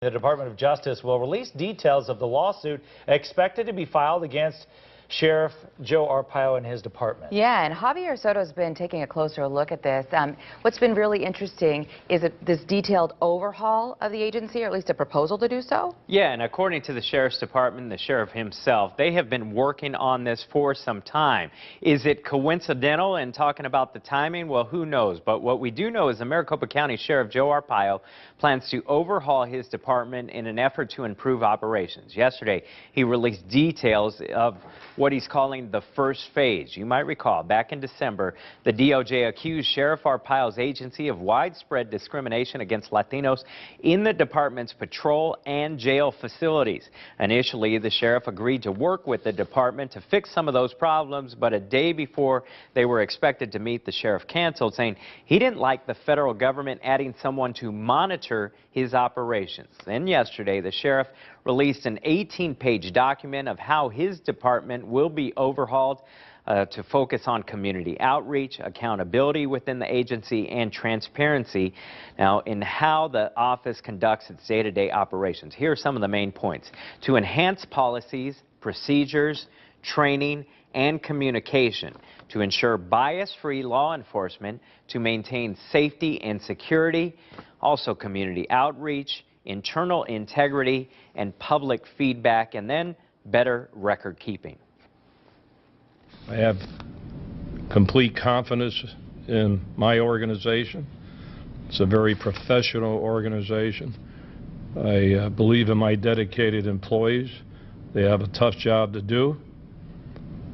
The Department of Justice will release details of the lawsuit expected to be filed against Sheriff Joe Arpaio and his department. Yeah, and Javier Soto's been taking a closer look at this. What's been really interesting is this detailed overhaul of the agency, or at least a proposal to do so. Yeah, and according to the Sheriff's Department, the sheriff himself, they have been working on this for some time. Is it coincidental in talking about the timing? Well, who knows? But what we do know is the Maricopa County Sheriff Joe Arpaio plans to overhaul his department in an effort to improve operations. Yesterday, he released details of what he's calling the first phase. You might recall, back in December, the DOJ accused Sheriff Arpaio's agency of widespread discrimination against Latinos in the department's patrol and jail facilities. Initially, the sheriff agreed to work with the department to fix some of those problems, but a day before they were expected to meet, the sheriff canceled, saying he didn't like the federal government adding someone to monitor his operations. Then yesterday, the sheriff released an 18-page document of how his department will be overhauled to focus on community outreach, accountability within the agency, and transparency now in how the office conducts its day-to-day operations. Here are some of the main points. To enhance policies, procedures, training, and communication, to ensure bias-free law enforcement, to maintain safety and security, also community outreach, internal integrity, and public feedback, and then better record keeping. I have complete confidence in my organization. It's a very professional organization. I believe in my dedicated employees. They have a tough job to do,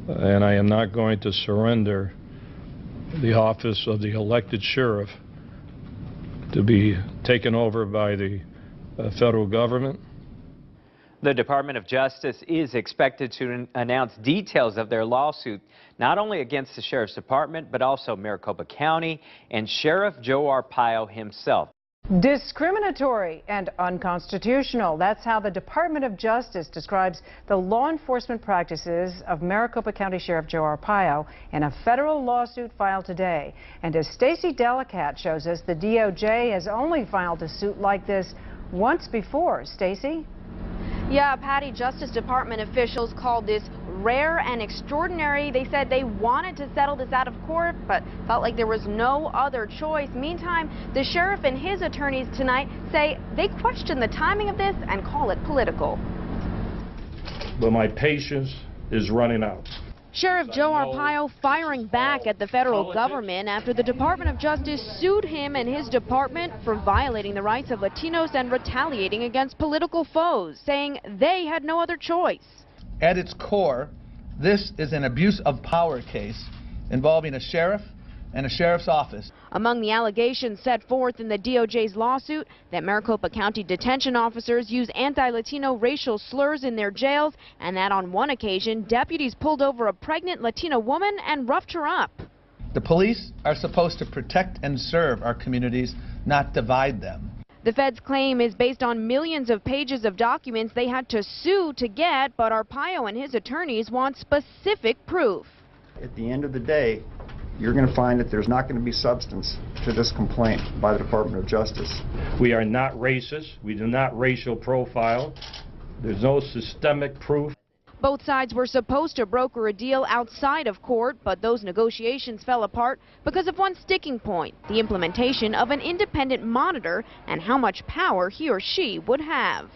and I am not going to surrender the office of the elected sheriff to be taken over by the federal government. The Department of Justice is expected to announce details of their lawsuit, not only against the Sheriff's Department, but also Maricopa County and Sheriff Joe Arpaio himself. Discriminatory and unconstitutional. That's how the Department of Justice describes the law enforcement practices of Maricopa County Sheriff Joe Arpaio in a federal lawsuit filed today. And as Stacey Delicat shows us, the DOJ has only filed a suit like this once before. Stacey? Yeah, Patty, Justice Department officials called this rare and extraordinary. They said they wanted to settle this out of court, but felt like there was no other choice. Meantime, the sheriff and his attorneys tonight say they question the timing of this and call it political. But my patience is running out. Sheriff Joe Arpaio firing back at the federal government after the Department of Justice sued him and his department for violating the rights of Latinos and retaliating against political foes, saying they had no other choice. At its core, this is an abuse of power case involving a sheriff and a sheriff's office. Among the allegations set forth in the DOJ's lawsuit, that Maricopa County detention officers use anti-Latino racial slurs in their jails, and that on one occasion, deputies pulled over a pregnant Latino woman and roughed her up. The police are supposed to protect and serve our communities, not divide them. The feds' claim is based on millions of pages of documents they had to sue to get, but Arpaio and his attorneys want specific proof. At the end of the day, you're going to find that there's not going to be substance to this complaint by the Department of Justice. We are not racist. We do not racial profile. There's no systemic proof. Both sides were supposed to broker a deal outside of court, but those negotiations fell apart because of one sticking point, the implementation of an independent monitor and how much power he or she would have.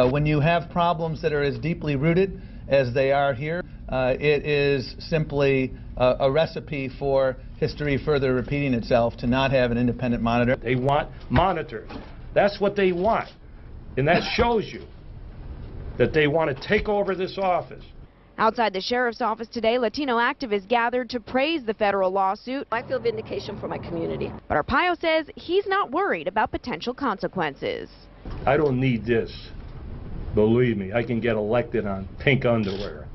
When you have problems that are as deeply rooted as they are here, it is simply a recipe for history further repeating itself to not have an independent monitor. They want monitors. That's what they want. And that shows you that they want to take over this office. Outside the sheriff's office today, Latino activists gathered to praise the federal lawsuit. I feel vindication for my community. But Arpaio says he's not worried about potential consequences. I don't need this. Believe me, I can get elected on pink underwear.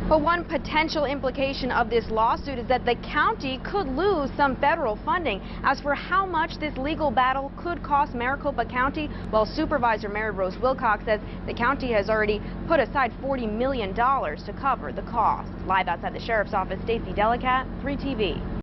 But one potential implication of this lawsuit is that the county could lose some federal funding. As for how much this legal battle could cost Maricopa County, well, Supervisor Mary Rose Wilcox says the county has already put aside $40 million to cover the cost. Live outside the sheriff's office, Stacey Delicat, 3TV.